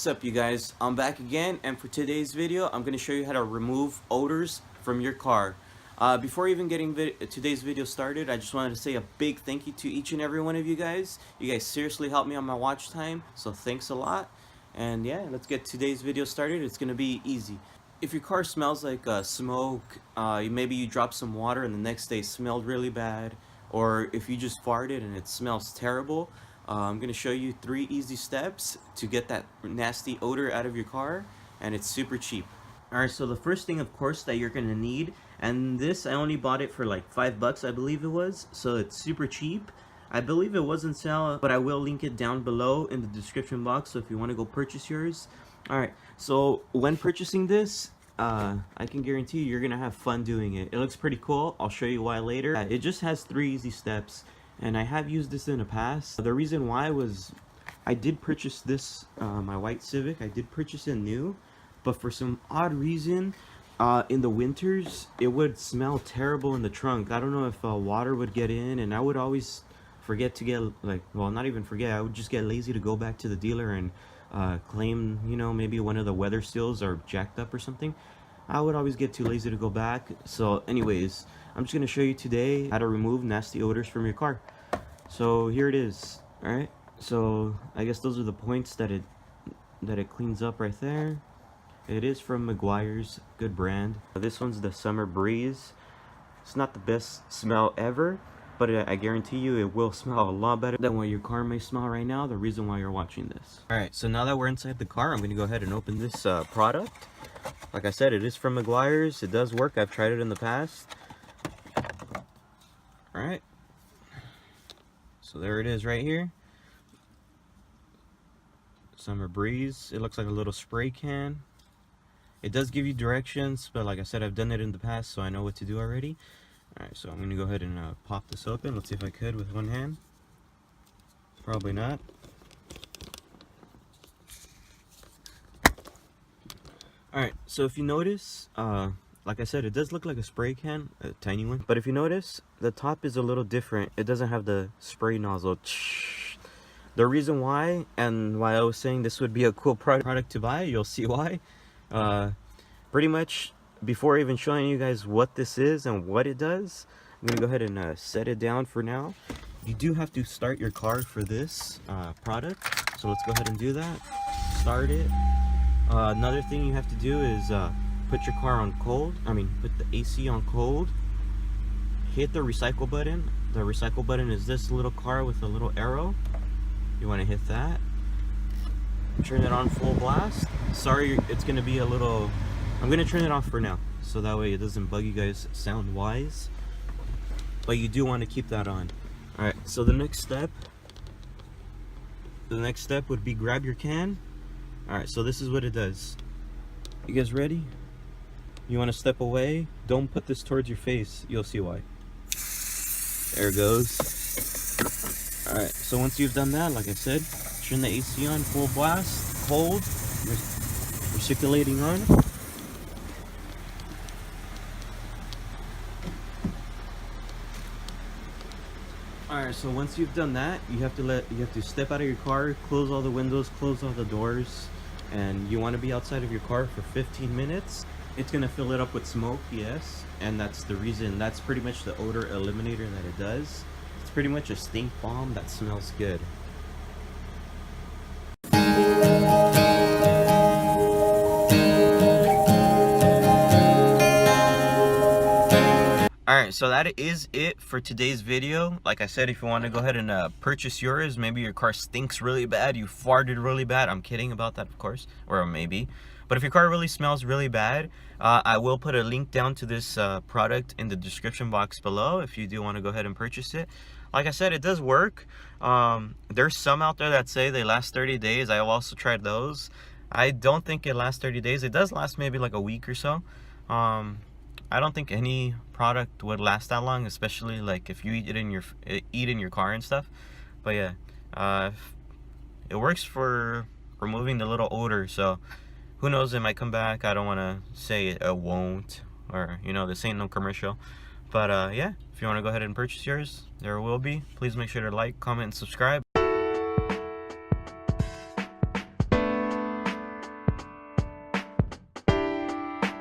What's up, you guys? I'm back again, and for today's video I'm going to show you how to remove odors from your car. Before even getting today's video started, I just wanted to say a big thank you to each and every one of you guys. You guys seriously helped me on my watch time, so thanks a lot. And yeah, let's get today's video started. It's going to be easy. If your car smells like smoke, maybe you dropped some water and the next day it smelled really bad, or if you just farted and it smells terrible, I'm going to show you 3 easy steps to get that nasty odor out of your car, and it's super cheap. Alright, so the first thing, of course, that you're going to need, and this I only bought it for like $5 I believe it was, so it's super cheap. I believe it was on sale, but I will link it down below in the description box, so if you want to go purchase yours. Alright, so when purchasing this, I can guarantee you're going to have fun doing it. It looks pretty cool. I'll show you why later. It just has 3 easy steps. And I have used this in the past. The reason why was I did purchase this, my white Civic. I did purchase it new, but for some odd reason, in the winters, it would smell terrible in the trunk. I don't know if water would get in, and I would always forget to get, well, not even forget, I would just get lazy to go back to the dealer and claim, you know, maybe one of the weather seals are jacked up or something. I would always get too lazy to go back. So anyways, I'm just going to show you today how to remove nasty odors from your car. So here it is. Alright, so I guess those are the points that it cleans up right there. It is from Meguiar's, good brand. This one's the Summer Breeze. It's not the best smell ever, but I guarantee you it will smell a lot better than what your car may smell right now, the reason why you're watching this. Alright, so now that we're inside the car, I'm going to go ahead and open this product. Like I said, it is from Meguiar's. It does work. I've tried it in the past. Alright. So there it is right here. Summer Breeze. It looks like a little spray can. It does give you directions, but like I said, I've done it in the past, so I know what to do already. Alright, so I'm going to go ahead and pop this open. Let's see if I could with one hand. Probably not. Alright, so if you notice, like I said, it does look like a spray can, a tiny one. But if you notice, the top is a little different. It doesn't have the spray nozzle. The reason why, and why I was saying this would be a cool product to buy, you'll see why. Pretty much, before even showing you guys what this is and what it does, I'm going to go ahead and set it down for now. You do have to start your car for this product. So let's go ahead and do that. Start it. Another thing you have to do is put your car on cold. Put the AC on cold. Hit the recycle button. The recycle button is this little car with a little arrow. You want to hit that. Turn it on full blast. Sorry, it's going to be a little... I'm going to turn it off for now, so that way it doesn't bug you guys sound-wise. But you do want to keep that on. Alright, so the next step would be grab your can. Alright, so this is what it does. You guys ready? You want to step away? Don't put this towards your face. You'll see why. There it goes. Alright, so once you've done that, like I said, turn the AC on full blast, cold, recirculating on. Alright, so once you've done that, you have to step out of your car, close all the windows, close all the doors, and you want to be outside of your car for 15 minutes. It's going to fill it up with smoke, yes, and that's the reason. That's pretty much the odor eliminator that it does. It's pretty much a stink bomb that smells good. Alright, so that is it for today's video. Like I said, if you want to go ahead and purchase yours, maybe your car stinks really bad, you farted really bad. I'm kidding about that, of course, or maybe. But if your car really smells really bad, I will put a link down to this product in the description box below if you do want to go ahead and purchase it. Like I said, it does work. There's some out there that say they last 30 days. I have also tried those. I don't think it lasts 30 days. It does last maybe like a week or so. I don't think any product would last that long, especially like if you eat in your car and stuff. But yeah, it works for removing the little odor. So who knows, it might come back. I don't want to say it won't, or you know, this ain't no commercial. But yeah, if you want to go ahead and purchase yours, there will be. Please make sure to like, comment, and subscribe.